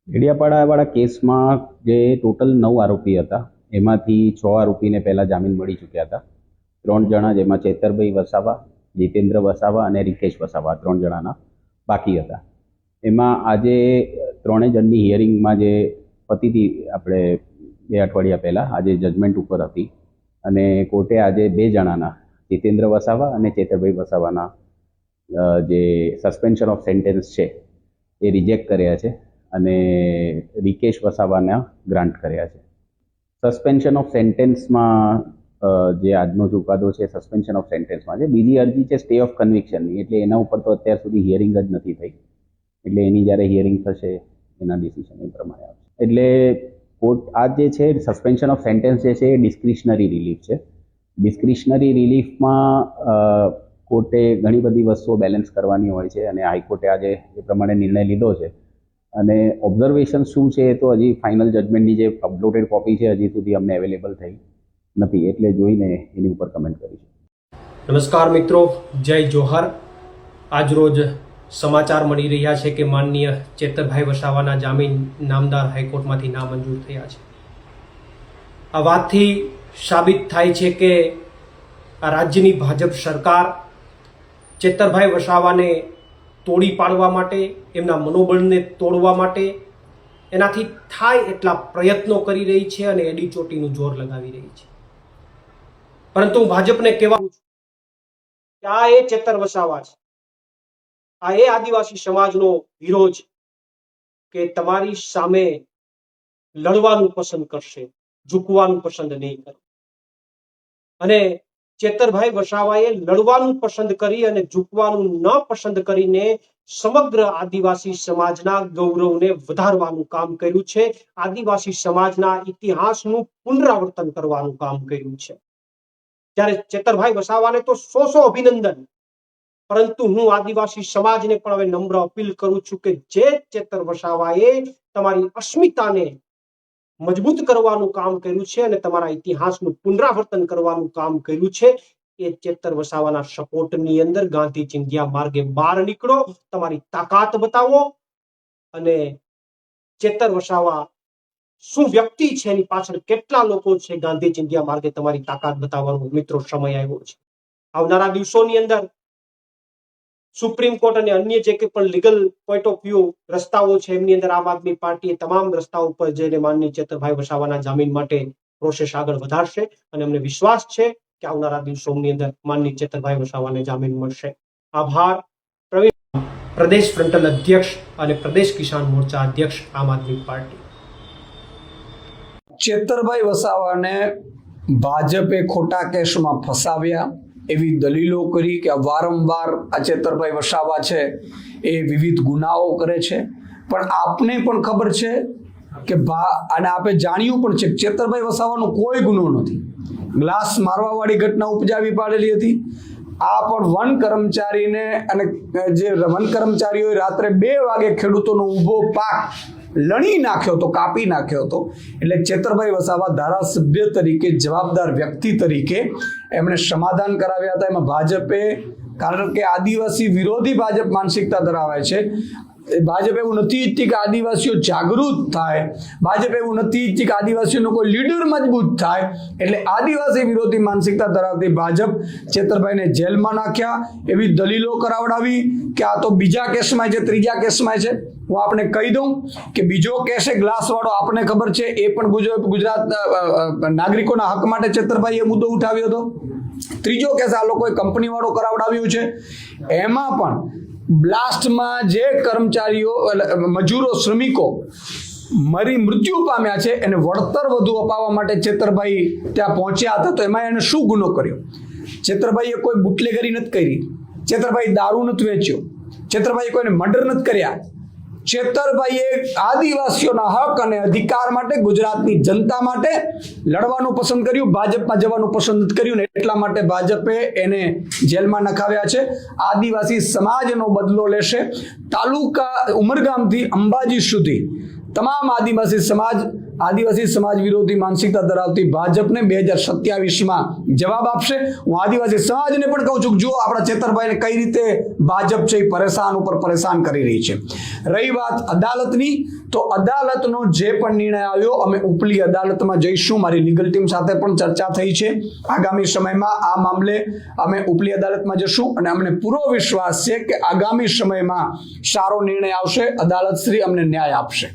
ડેડિયાપાડાવાળા કેસમાં જે ટોટલ 9 આરોપી હતા એમાંથી 6 આરોપીને પહેલાં જામીન મળી ચૂક્યા હતા. 3 જણા જેમાં ચેતરભાઈ વસાવા, જીતેન્દ્ર વસાવા અને રિકેશ વસાવા 3 જણાના બાકી હતા. એમાં આજે 3 જણની હિયરિંગમાં જે પતી હતી આપણે 2 અઠવાડિયા પહેલાં આજે જજમેન્ટ ઉપર હતી અને કોર્ટે આજે 2 જણાના જીતેન્દ્ર વસાવા અને ચેતરભાઈ વસાવાના જે સસ્પેન્શન ઓફ સેન્ટેન્સ છે એ રિજેક્ટ કર્યા છે અને રિકેશ વસાવાના ગ્રાન્ટ કર્યા છે. સસ્પેન્શન ઓફ સેન્ટેન્સમાં જે આજનો ચુકાદો છે સસ્પેન્શન ઓફ સેન્ટેન્સમાં છે. બીજી અરજી છે સ્ટે ઓફ કન્વિક્શનની, એટલે એના ઉપર તો અત્યાર સુધી હિયરિંગ જ નથી થઈ, એટલે એની જ્યારે હિયરિંગ થશે એના ડિસિઝન એ પ્રમાણે આવશે. એટલે કોર્ટ આ જે છે સસ્પેન્શન ઓફ સેન્ટેન્સ જે છે એ ડિસ્ક્રિશનરી રિલીફ છે. ડિસ્ક્રિશનરી રિલીફમાં કોર્ટે ઘણી બધી વસ્તુઓ બેલેન્સ કરવાની હોય છે અને હાઈકોર્ટે આજે એ પ્રમાણે નિર્ણય લીધો છે. અને ઓબ્ઝર્વેશન શું છે એ તો હજી ફાઇનલ જજમેન્ટની જે અપલોડેડ કોપી છે હજી સુધી અમને અવેલેબલ થઈ નથી, એટલે જોઈને એની ઉપર કમેન્ટ કરીશું. નમસ્કાર મિત્રો, જય જોહર. આજરોજ સમાચાર મળી રહ્યા છે કે માનનીય ચેતરભાઈ વસાવાના જામીન નામદાર હાઈકોર્ટમાંથી નામંજૂર થયા છે. આ વાતથી સાબિત થાય છે કે આ રાજ્યની ભાજપ સરકાર ચેતરભાઈ વસાવાને તોડી પાડવા માટે, એમના મનોબળને તોડવા માટે એનાથી થાય એટલા પ્રયત્નો કરી રહી છે અને એડી ચોટીનું જોર લગાવી રહી છે. પરંતુ હું ભાજપને કહેવા છું કે આ એ ચેતર વસાવા છે, આ એ આદિવાસી સમાજનો હીરો છે કે તમારી સામે લડવાનું પસંદ કરશે, ઝૂકવાનું પસંદ નહીં કરે. અને ચેતરભાઈ વસાવાએ લડવાનું પસંદ કરી અને ઝૂકવાનું ન પસંદ કરીને સમગ્ર આદિવાસી સમાજના ગૌરવને વધારવાનું કામ કર્યું છે. આદિવાસી સમાજના ઇતિહાસનું પુનરાવર્તન કરવાનું કામ કર્યું છે. ત્યારે ચેતરભાઈ વસાવાને તો સો અભિનંદન, પરંતુ હું આદિવાસી સમાજને પણ હવે નમ્ર અપીલ કરું છું કે જે ચેતર વસાવાએ તમારી અસ્મિતાને મજબૂત કરવાનું કામ કર્યું છે અને તમારા ઇતિહાસનું પુનરાવર્તન કરવાનું કામ કર્યું છે, એ ચેતર વસાવાના સપોર્ટની અંદર ગાંધી ચિંધ્યા માર્ગે બહાર નીકળો, તમારી તાકાત બતાવો અને ચેતર વસાવા શું વ્યક્તિ છે, એની પાછળ કેટલા લોકો છે, ગાંધી ચિંધ્યા માર્ગે તમારી તાકાત બતાવવાનો મિત્રો સમય આવ્યો છે. આવનારા દિવસોની અંદર સુપ્રીમ કોર્ટ અને અન્ય જે કે પણ લીગલ પોઈન્ટ ઓફ વ્યૂ રસ્તાઓ છે એમની અંદર આમ આદમી પાર્ટી તમામ રસ્તાઓ ઉપર જઈને માનનીય ચેતરભાઈ વસાવાના જામીન માટે પ્રોસેસ આગળ વધારશે અને અમને વિશ્વાસ છે કે આવનારા દિવસોની અંદર માનનીય ચેતરભાઈ વસાવાને જામીન મળશે. આભાર. પ્રદેશ ફ્રન્ટલ અધ્યક્ષ અને પ્રદેશ કિસાન મોરચા અધ્યક્ષ આમ આદમી પાર્ટી. ચેતરભાઈ વસાવાને ભાજપે ખોટા કેસમાં ફસાવ્યા એવી દલીલો કરી કે વારંવાર આ ચેતરભાઈ વસાવા છે એ વિવિધ ગુનાઓ કરે છે, પણ આપને પણ ખબર છે કે અને આપે જાણ્યું પણ છે કે ચેતરભાઈ વસાવાનો કોઈ ગુનો નથી. ગ્લાસ મારવા વાળી ઘટના ઉપજાવી પાડેલી હતી. આ પણ વન કર્મચારીને અને જે વન કર્મચારીઓએ રાત્રે 2 વાગે ખેડૂતોનો ઊભો પાક લણી નાખ્યો હતો, કાપી નાખ્યો હતો. એટલે ચેતરભાઈ વસાવા ધારાસભ્ય તરીકે, જવાબદાર વ્યક્તિ તરીકે એમણે સમાધાન કરાવ્યા હતા. એમાં ભાજપે, કારણ કે આદિવાસી વિરોધી ભાજપ માનસિકતા ધરાવે છે, ભાજપ એવું નથી ઈચ્છતી કે આદિવાસીઓ જાગૃત થાય, ભાજપ એવું નથી ઈચ્છતી કે આદિવાસીઓનો કોઈ લીડર મજબૂત થાય. એટલે આદિવાસી વિરોધી માનસિકતા ધરાવતી ભાજપ ચેતરભાઈને જેલમાં નાખ્યા એવી દલીલો કરાવડાવી કે આ તો બીજા કેસમાં છે, ત્રીજા કેસમાં છે. હું આપણે કહી દઉં કે બીજો કેસ એ ગ્લાસ વાળો આપણને ખબર છે, એ પણ ગુજરાત નાગરિકોના હક માટે ચેતરભાઈએ મુદ્દો ઉઠાવ્યો હતો. ત્રીજો કેસ આ લોકોએ કંપની વાળો કરાવડાવ્યું છે. એમાં પણ બ્લાસ્ટમાં જે કર્મચારીઓ, મજૂરો, શ્રમિકો મૃત્યુ પામ્યા છે એને વળતર વધુ અપાવવા માટે ચેતરભાઈ ત્યાં પહોંચ્યા હતા. તો એમાં એને શું ગુનો કર્યો? ચેતરભાઈએ કોઈ બુટલેગરી નથી કરી, ચેતરભાઈ દારૂ નથી વેચ્યો, ચેતરભાઈએ કોઈને મર્ડર નથી કર્યા. ચેતરભાઈએ આદિવાસીઓના હક અને અધિકાર માટે, ગુજરાતની જનતા માટે લડવાનું પસંદ કર્યું, ભાજપમાં જવાનું પસંદ કર્યું ને એટલા માટે ભાજપે એને જેલમાં નખાવ્યા છે. આદિવાસી સમાજનો બદલો લેશે. તાલુકા ઉમરગામથી અંબાજી સુધી તમામ આદિવાસી સમાજ વિરોધી માનસિકતા ધરાવતી ભાજપને 2027માં જવાબ આપશે. હું આદિવાસી સમાજને પણ કહું છું કે જો આપણા ચેતરભાઈને કઈ રીતે ભાજપ છે એ પરેશાન ઉપર પરેશાન કરી રહી છે. રહી વાત અદાલતની, તો અદાલતનો જે પણ નિર્ણય આવ્યો અમે ઉપલી અદાલતમાં જઈશું. મારી લીગલ ટીમ સાથે પણ ચર્ચા થઈ છે. આગામી સમયમાં આ મામલે અમે ઉપલી અદાલતમાં જશું અને અમને પૂરો વિશ્વાસ છે કે આગામી સમયમાં સારો નિર્ણય આવશે. અદાલત શ્રી અમને ન્યાય આપશે.